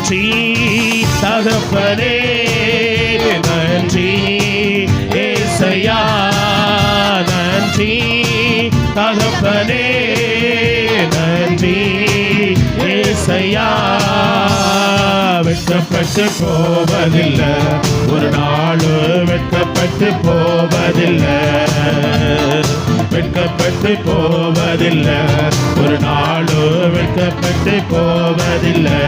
நன்றி தகப்பனே நன்றி ஏசையா நன்றி தகப்பனே நன்றி ஏசையா வெட்கப்பட்டு போவதில்லை ஒரு நாள் வெட்கப்பட்டு போவதில்லை வெட்கப்பட்டு போவதில்லை ஒரு நாள் வெட்கப்பட்டு போவதில்லை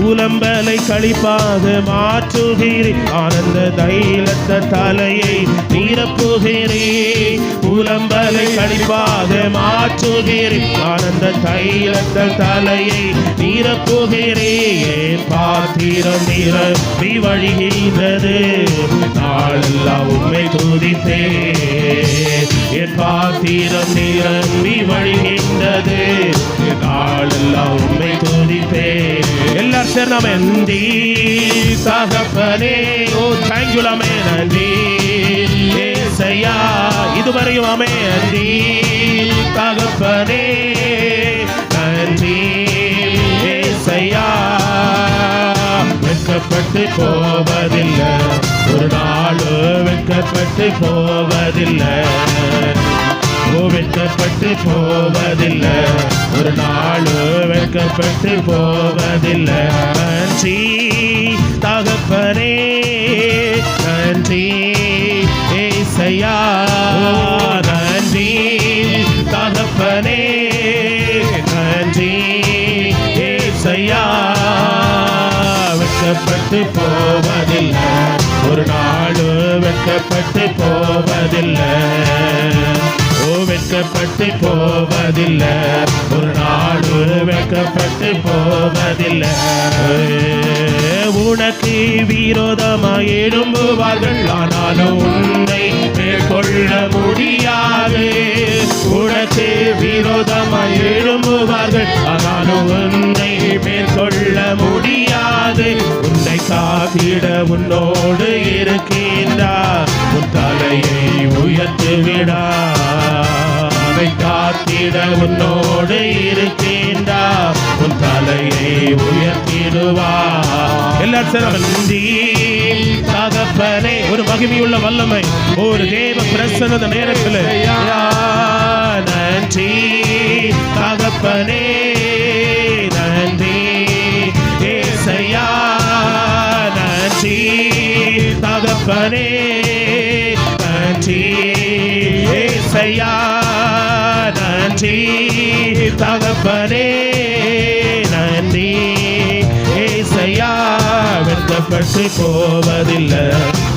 உலம்பலை களிப்பாக மாற்றுகிறேன் ஆனந்த தைலத்த தலையை நிரப்புகிறேன் உலம்பலை களிப்பாக மாற்றுகிறேன் ஆனந்த தைலத்த தலையை நிரப்புகிறேன் பாத்திரம் நிரப்பி வழிகின்றது நாளெல்லாம் உண்மை துதித்தே என் பாத்திரம் நிரம்பி வழிகின்றது நாளெல்லாம் உண்மை துதித்தே எல்லாரும் சேர்ந்து நன்றி தகப்பனே ஓ தேங்க்யூ லாமே நன்றி ஏசையா இதுவரையும் ஆமே நன்றி தகப்பனே நன்றி ஏசையா வெட்கப்பட்டு போவதில்லை ஒரு நாள் வெட்கப்பட்டு போவதில்லை வெட்கப்பட்டு போவதில்லை ஒரு நாள் வெட்கப்பட்டு போவதில்லை நன்றி தகப்பனே நன்றி ஏசையா நன்றி தகப்பனே நன்றி ஏசையா வெட்கப்பட்டு போவதில்லை ஒரு நாள் வெட்கப்பட்டு போவதில்லை வெட்கப்பட்டு போவதில்லை ஒரு நாள் வெட்கப்பட்டு போவதில்லை உனக்கு விரோதமாய் எழும்புவார்கள் ஆனாலும் உன்னை மேற்கொள்ள முடியாது உனக்கு விரோதமாய் எழும்புவார்கள் ஆனாலும் உன்னை மேற்கொள்ள முடியாது உன்னை காத்திட உன்னோடு இருக்கின்றார் உன் தலையை உயர்த்துவிடா காத்திட உன்னோடு இருக்கின்றார் உன் தலையை உயர்த்திடுவார் எல்லாரும் நன்றி தகப்பனே ஒரு மகிமையுள்ள வல்லமை ஒரு தேவ பிரசன்ன நேரத்தில் நன்றி தகப்பனே நன்றி ஏசையா நன்றி தகப்பனே நன்றி ஏசையா நன்றி தகப்பனே நன்றி ஏசையா வெட்கப்பட்டு போவதில்லை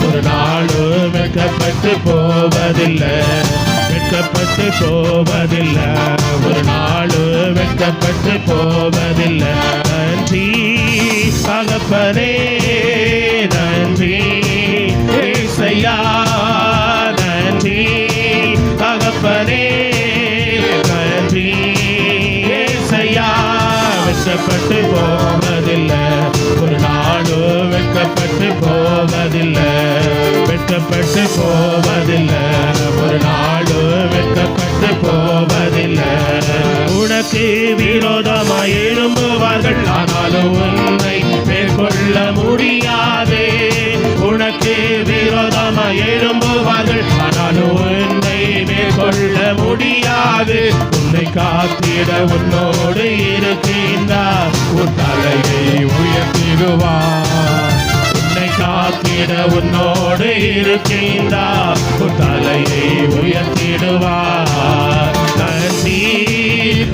ஒரு நாள் வெட்கப்பட்டு போவதில்லை வெட்கப்பட்டு போவதில்லை ஒரு நாள் வெட்கப்பட்டு போவதில்லை நன்றி தகப்பனே நன்றி ஏசையா நன்றி தகப்பனே நன்றி ஏசையா வெட்கப்பட்டு போவதில்லை ஒரு நாள் வெட்கப்பட்டு போவதில்லை வெட்கப்பட்டு போவதில்லை ஒரு நாள் வெட்கப்பட்டு போவதில்லை உனக்கு விரோதமாய் எழும்புவார்கள் ஆனாலும் உன்னை மேற்கொள்ள முடியாது உனக்கு விரோதமாய் எழும்புவார்கள் ஆனாலும் உன்னை மேற்கொள்ள முடியாது உன்னை காத்திட உன்னோடு இருக்கின்றார் உன் தலையை உயர்த்திடுவார் உன்னை காத்திட உன்னோடு இருக்கின்றார் உன் தலையை உயர்த்திடுவார் நன்றி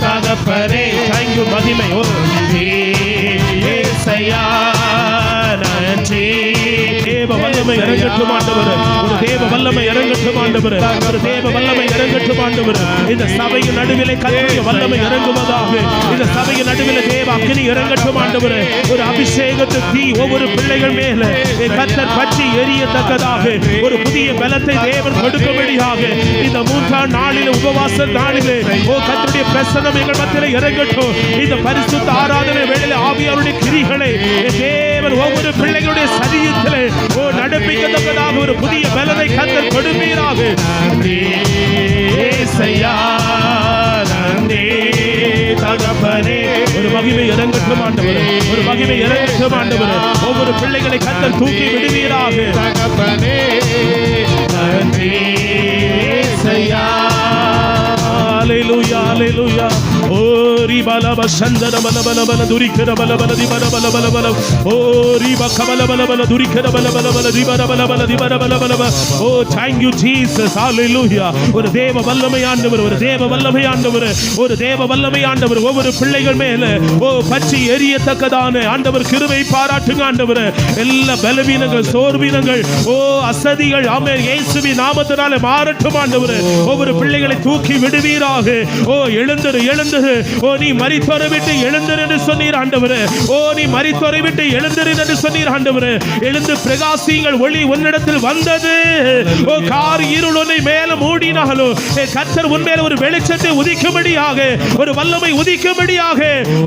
தகப்பனே தேங்க்யூ மகிமை ஏசையா நன்றி தேவ வல்லமை இறங்கட்டும் ஆண்டவர் ஒரு தேவ வல்லமை இறங்கட்டும் ஆண்டவர் ஒரு தேவ வல்லமை இறங்கட்டும் ஆண்டவர் இந்த சபையின் நடுவிலே கர்த்தருடைய வல்லமை இறங்குவதாக இந்த சபையின் நடுவிலே தேவ அக்கினி இறங்கட்டும் ஆண்டவர் ஒரு அபிஷேகத்து தீ ஒவ்வொரு பிள்ளைகள் மேல கர்த்தர் பற்றி எரியத்தக்கதாக ஒரு புதிய பலத்தை தேவன் கொடுக்கும்படியாக இந்த 3ஆம் நாளிலே உபவாச நாளிலே ஓ கர்த்தருடைய பிரசன்னம் எங்கள் மத்தியிலே இறங்கட்டும் இந்த பரிசுத்த ஆராதனை வேளையிலே ஆவியாருடைய கிரிகளை தேவன் ஒவ்வொரு பிள்ளைகளுடைய சரீரத்திலே ஓ நடப்பிக்கத்தக்கதாக ஒரு புதிய பலனை கர்த்தர் கொடுப்பீராக நன்றி ஏசையா நன்றி தகப்பனே ஒரு மகிமை இறங்கட்டும் இறங்கட்டும் ஆண்டவரே, ஒரு மகிமை இறங்கட்டும் ஆண்டவரே. ஒவ்வொரு பிள்ளைகளை கர்த்தர் தூக்கி விடுவீராக. தகப்பனே நன்றி இயேசையா. ஹalleluya ஹalleluya. ஓ ரிபலப சந்தன பலபலபல துரிக்கர பலபல திபலபலபல. ஓ ரிப கபலபலபல துரிக்கர பலபலபல திபலபலபல திபலபலபல. ஓ thank you Jesus. ஹalleluya. ஒரு தேவ வல்லமை ஆண்டவர், ஒரு தேவ வல்லமை ஆண்டவர், ஒரு தேவ வல்லமை ஆண்டவர். ஒவ்வொரு பிள்ளைகள் மேல ஓ பற்றி எரியத்தக்கதான ஆண்டவர் கிருபை பாராட்டுங்க ஆண்டவர். எல்லா பலவீனங்கள், சோர்வீனங்கள், ஓ அசதிகள் ஆமென் இயேசுவின் நாமத்தினாலே மாறட்டும் ஆண்டவர். ஒவ்வொரு பிள்ளைகளை தூக்கி விடுவீராக. ஓ எழுந்திரு எழுந்திரு. ஓ நீ மரித்தோரை விட்டு எழுந்திரு என்று சொன்னீர் ஆண்டவரே. ஓ நீ மரித்தோரை விட்டு எழுந்திரு என்று சொன்னீர் ஆண்டவரே. எழுந்து பிரகாசியுங்கள், ஒளி உன்னிடத்தில் வந்தது. ஓ கார் இருள் உன்னை மேல மூடினாலோ கர்த்தர் உன் மேல ஒரு வெளிச்சத்தை உதிக்கும்படியாக, ஒரு வல்லமை உதிக்கும்படியாக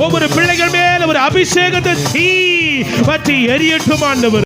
ஒவ்வொரு பிள்ளைகள் மேல ஒரு அபிஷேகத்தை தீ பற்றி எரியட்டும் ஆண்டவர்.